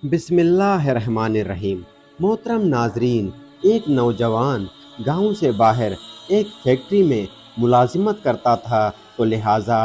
बिस्मिल्लाहिर्रहमानिर्रहीम। मोहतरम नाजरीन, एक नौजवान गांव से बाहर एक फैक्ट्री में मुलाजिमत करता था, तो लिहाजा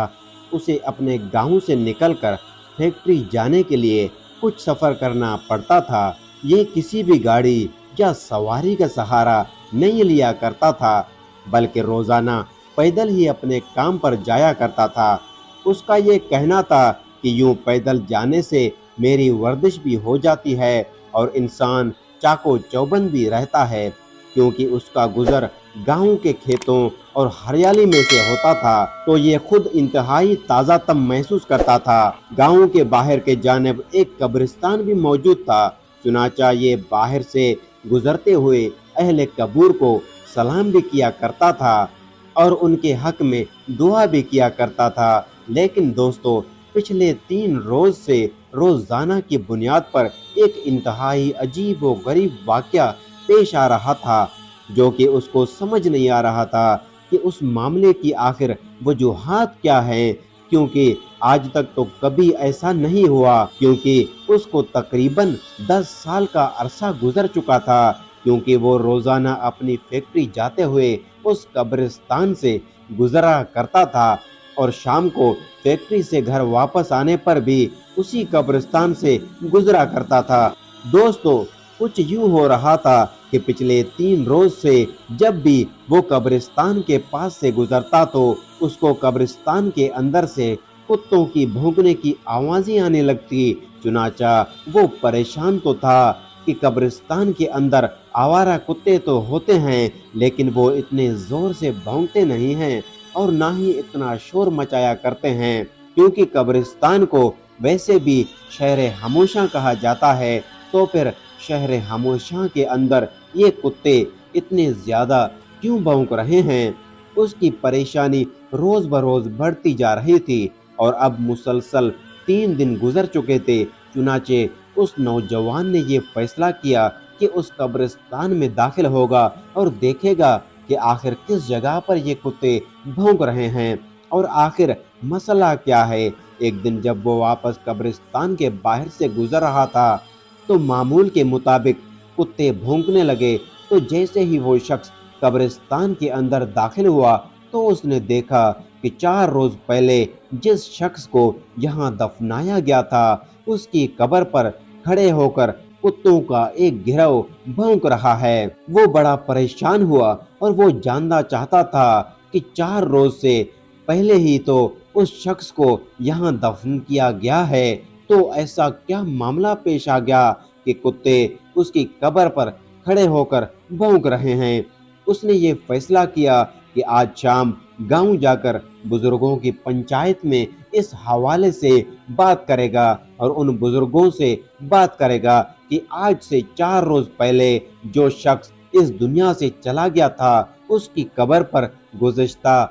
उसे अपने गांव से निकलकर फैक्ट्री जाने के लिए कुछ सफ़र करना पड़ता था। ये किसी भी गाड़ी या सवारी का सहारा नहीं लिया करता था, बल्कि रोज़ाना पैदल ही अपने काम पर जाया करता था। उसका ये कहना था कि यूं पैदल जाने से मेरी वर्जिश भी हो जाती है और इंसान चाको चौबंद भी रहता है, क्योंकि उसका गुजर गांव के खेतों और हरियाली में से होता था, तो ये खुद इंतहाई ताज़ा तम महसूस करता था। गांव के बाहर के जानिब एक कब्रिस्तान भी मौजूद था। चुनाचा ये बाहर से गुजरते हुए अहले कबूर को सलाम भी किया करता था और उनके हक में दुआ भी किया करता था। लेकिन दोस्तों, पिछले 3 रोज से रोजाना की बुनियाद पर एक इंतहाई अजीब व गरीब वाक़या पेश आ रहा था, जो कि उसको समझ नहीं आ रहा था कि उस मामले की आखिर वजूहात क्या है, क्योंकि आज तक तो कभी ऐसा नहीं हुआ, क्योंकि उसको तकरीबन 10 साल का अरसा गुजर चुका था, क्योंकि वो रोजाना अपनी फैक्ट्री जाते हुए उस कब्रिस्तान से गुजरा करता था और शाम को फैक्ट्री से घर वापस आने पर भी उसी कब्रिस्तान से गुजरा करता था। दोस्तों, कुछ यूं हो रहा था कि पिछले 3 रोज से जब भी वो कब्रिस्तान के पास से गुजरता तो उसको कब्रिस्तान के अंदर से कुत्तों की भौंकने की आवाजें आने लगती। चुनाचा वो परेशान तो था कि कब्रिस्तान के अंदर आवारा कुत्ते तो होते हैं, लेकिन वो इतने जोर से भौंकते नहीं हैं और ना ही इतना शोर मचाया करते हैं, क्योंकि कब्रिस्तान को वैसे भी शहर खामोशा कहा जाता है। तो फिर शहर खामोशा के अंदर ये कुत्ते इतने ज्यादा क्यों भौंक रहे हैं? उसकी परेशानी रोज बरोज बढ़ती जा रही थी और अब मुसलसल 3 दिन गुजर चुके थे। चुनाचे उस नौजवान ने ये फैसला किया कि उस कब्रिस्तान में दाखिल होगा और देखेगा कि आखिर किस जगह पर ये कुत्ते भौंक रहे हैं और आखिर मसला क्या है। एक दिन जब वो वापस कब्रिस्तान के बाहर से गुजर रहा था, तो मामूल के मुताबिक कुत्ते भौंकने लगे। तो जैसे ही वो शख्स कब्रिस्तान के अंदर दाखिल हुआ, तो उसने देखा कि 4 रोज पहले जिस शख्स को यहाँ दफनाया गया था, उसकी कब्र पर खड़े होकर कुत्तों का एक गिरोह भौंक रहा है। वो बड़ा परेशान हुआ और वो जानना चाहता था कि 4 रोज से पहले ही तो उस शख्स को यहाँ दफन किया गया है, तो ऐसा क्या मामला पेश आ गया कि कुत्ते उसकी कब्र पर खड़े होकर भौंक रहे हैं। उसने ये फैसला किया कि आज शाम गांव जाकर बुजुर्गों की पंचायत में इस हवाले से बात करेगा और उन बुजुर्गों से बात करेगा कि आज से 4 रोज पहले जो शख्स इस दुनिया से चला गया था, उसकी कब्र पर गुज़िश्ता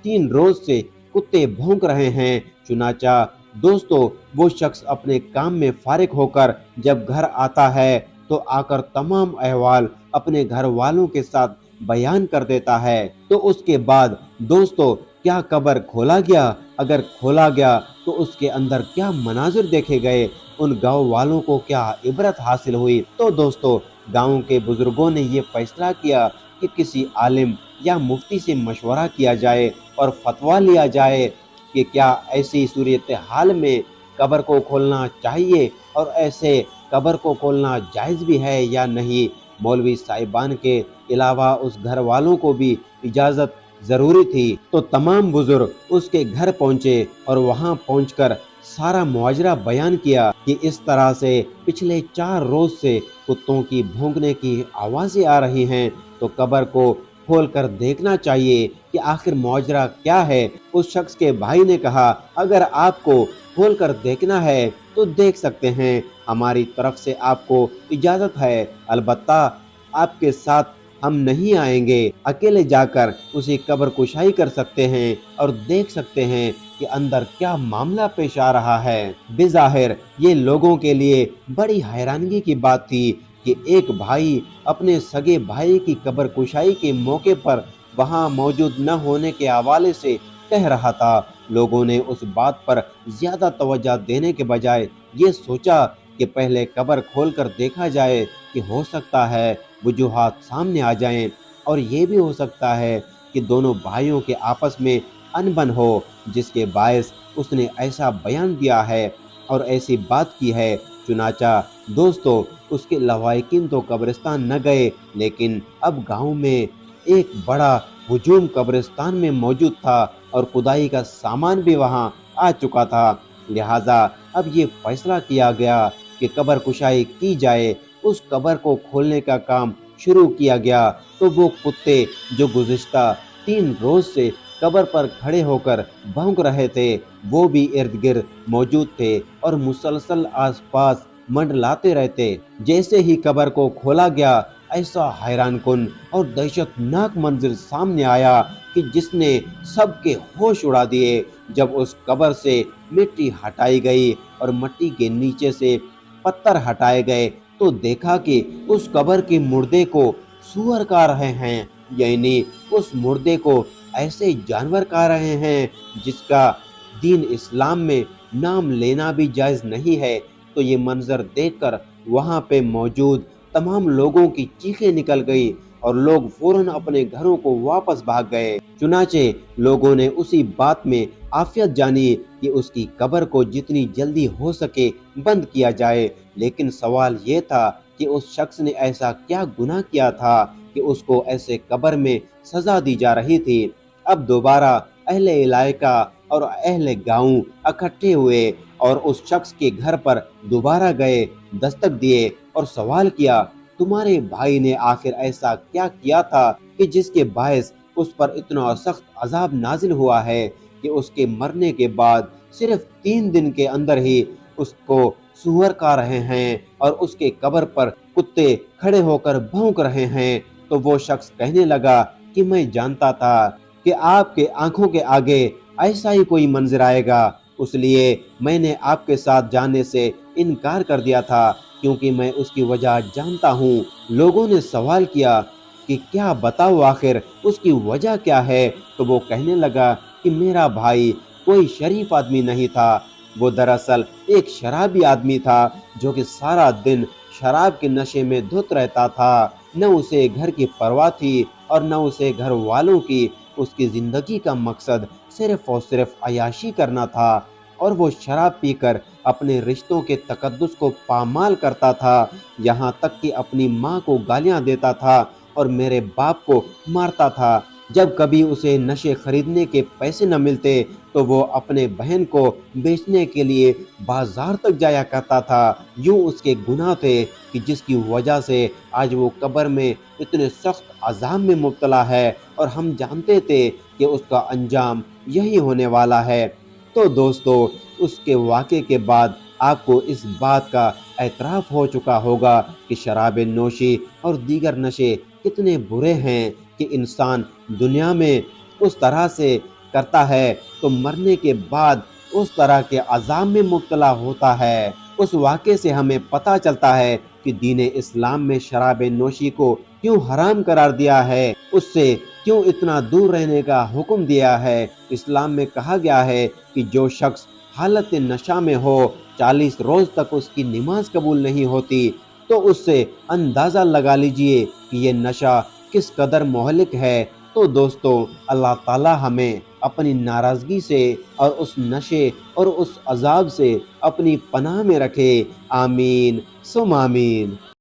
3 रोज से कुत्ते भौंक रहे हैं। चुनाचा दोस्तों, वो शख्स अपने काम में फारिग होकर जब घर आता है, तो आकर तमाम अहवाल अपने घर वालों के साथ बयान कर देता है। तो उसके बाद दोस्तों, क्या कब्र खोला गया? अगर खोला गया तो उसके अंदर क्या मनाजिर देखे गए? उन गांव वालों को क्या इबरत हासिल हुई? तो दोस्तों, गांव के बुजुर्गों ने ये फैसला किया कि किसी आलिम या मुफ्ती से मशवरा किया जाए और फतवा लिया जाए कि क्या ऐसी सूरत हाल में कब्र को खोलना चाहिए और ऐसे कब्र को खोलना जायज़ भी है या नहीं। मौलवी साहिबान के अलावा उस घर वालों को भी इजाज़त ज़रूरी थी। तो तमाम बुजुर्ग उसके घर पहुँचे और वहाँ पहुँचकर सारा मुआजरा बयान किया कि इस तरह से पिछले 4 रोज से कुत्तों की भौंकने की आवाज़ें आ रही हैं, तो कब्र को खोल कर देखना चाहिए कि आखिर मुआजरा क्या है। उस शख्स के भाई ने कहा, अगर आपको खोल कर देखना है तो देख सकते हैं, हमारी तरफ से आपको इजाज़त है, अलबत्ता आपके साथ हम नहीं आएंगे। अकेले जाकर उसी कब्र कुशाई कर सकते हैं और देख सकते हैं कि अंदर क्या मामला पेश आ रहा है। बेज़ाहिर ये लोगों के लिए बड़ी हैरानगी की बात थी कि एक भाई अपने सगे भाई की कब्र कुशाई के मौके पर वहां मौजूद न होने के हवाले से कह रहा था। लोगों ने उस बात पर ज्यादा तवज्जो देने के बजाय ये सोचा کہ پہلے قبر کھول کر دیکھا جائے کہ ہو سکتا ہے وجوہات سامنے آ جائیں، اور یہ بھی ہو سکتا ہے کہ دونوں بھائیوں کے آپس میں انبن ہو، جس کے باعث اس نے ایسا بیان دیا ہے اور ایسی بات کی ہے۔ چنانچہ دوستو اس کے لواحقین تو قبرستان نہ گئے، لیکن اب گاؤں میں ایک بڑا ہجوم قبرستان میں موجود تھا اور کھدائی کا سامان بھی وہاں آ چکا تھا۔ لہٰذا اب یہ فیصلہ کیا گیا کہ قبر کشائی کی جائے۔ اس قبر کو کھولنے کا کام شروع کیا گیا تو وہ کتے جو گزشتہ 3 روز سے قبر پر کھڑے ہو کر بھونک رہے تھے، وہ بھی ارد گرد موجود تھے اور مسلسل آس پاس منڈلاتے رہتے۔ جیسے ہی قبر کو کھولا گیا، ایسا حیران کن اور دہشت ناک منظر سامنے آیا کہ جس نے سب کے ہوش اڑا دیے۔ جب اس قبر سے مٹی ہٹائی گئی اور مٹی کے نیچے سے پتھر ہٹائے گئے تو دیکھا کہ اس قبر کے مردے کو سور کھا رہے ہیں، یعنی اس مردے کو ایسے جانور کھا رہے ہیں جس کا دین اسلام میں نام لینا بھی جائز نہیں ہے۔ تو یہ منظر دیکھ کر وہاں پہ موجود تمام لوگوں کی چیخیں نکل گئی اور لوگ فوراً اپنے گھروں کو واپس بھاگ گئے۔ چنانچہ لوگوں نے اسی بات میں عافیت جانی کہ اس کی قبر کو جتنی جلدی ہو سکے بند کیا جائے، لیکن سوال یہ تھا کہ اس شخص نے ایسا کیا گناہ کیا تھا کہ اس کو ایسے قبر میں سزا دی جا رہی تھی۔ اب دوبارہ اہل علاقہ اور اہل گاؤں اکٹھے ہوئے اور اس شخص کے گھر پر دوبارہ گئے، دستک دیے اور سوال کیا، تمہارے بھائی نے آخر ایسا کیا کیا تھا کہ جس کے باعث اس پر اتنا سخت عذاب نازل ہوا ہے کہ اس کے مرنے کے بعد صرف 3 دن کے اندر ہی اس کو سور کھا رہے ہیں اور اس کے قبر پر کتے کھڑے ہو کر بھونک رہے ہیں۔ تو وہ شخص کہنے لگا کہ میں جانتا تھا کہ آپ کے آنکھوں کے آگے ایسا ہی کوئی منظر آئے گا، اس لیے میں نے آپ کے ساتھ جانے سے انکار کر دیا تھا، کیونکہ میں اس کی وجہ جانتا ہوں۔ لوگوں نے سوال کیا کہ کیا بتاؤ آخر اس کی وجہ کیا ہے؟ تو وہ کہنے لگا کہ میرا بھائی کوئی شریف آدمی نہیں تھا، وہ دراصل ایک شرابی آدمی تھا جو کہ سارا دن شراب کے نشے میں دھت رہتا تھا۔ نہ اسے گھر کی پرواہ تھی اور نہ اسے گھر والوں کی۔ اس کی زندگی کا مقصد صرف اور صرف عیاشی کرنا تھا اور وہ شراب پی کر اپنے رشتوں کے تقدس کو پامال کرتا تھا، یہاں تک کہ اپنی ماں کو گالیاں دیتا تھا اور میرے باپ کو مارتا تھا۔ جب کبھی اسے نشے خریدنے کے پیسے نہ ملتے تو وہ اپنے بہن کو بیچنے کے لیے بازار تک جایا کرتا تھا۔ یوں اس کے گناہ تھے کہ جس کی وجہ سے آج وہ قبر میں اتنے سخت عذاب میں مبتلا ہے اور ہم جانتے تھے کہ اس کا انجام یہی ہونے والا ہے۔ تو دوستو اس کے واقعے کے بعد آپ کو اس بات کا اعتراف ہو چکا ہوگا کہ شراب نوشی اور دیگر نشے کتنے برے ہیں کہ انسان دنیا میں اس طرح سے کرتا ہے تو مرنے کے بعد اس طرح کے عذاب میں مبتلا ہوتا ہے۔ اس واقعے سے ہمیں پتہ چلتا ہے کہ دین اسلام میں شراب نوشی کو کیوں حرام قرار دیا ہے، اس سے کیوں اتنا دور رہنے کا حکم دیا ہے۔ اسلام میں کہا گیا ہے کہ جو شخص حالت نشہ میں ہو 40 روز تک اس کی نماز قبول نہیں ہوتی، تو اس سے اندازہ لگا لیجئے کہ یہ نشہ کس قدر مہلک ہے۔ تو دوستو اللہ تعالی ہمیں اپنی ناراضگی سے اور اس نشے اور اس عذاب سے اپنی پناہ میں رکھے، آمین ثم آمین۔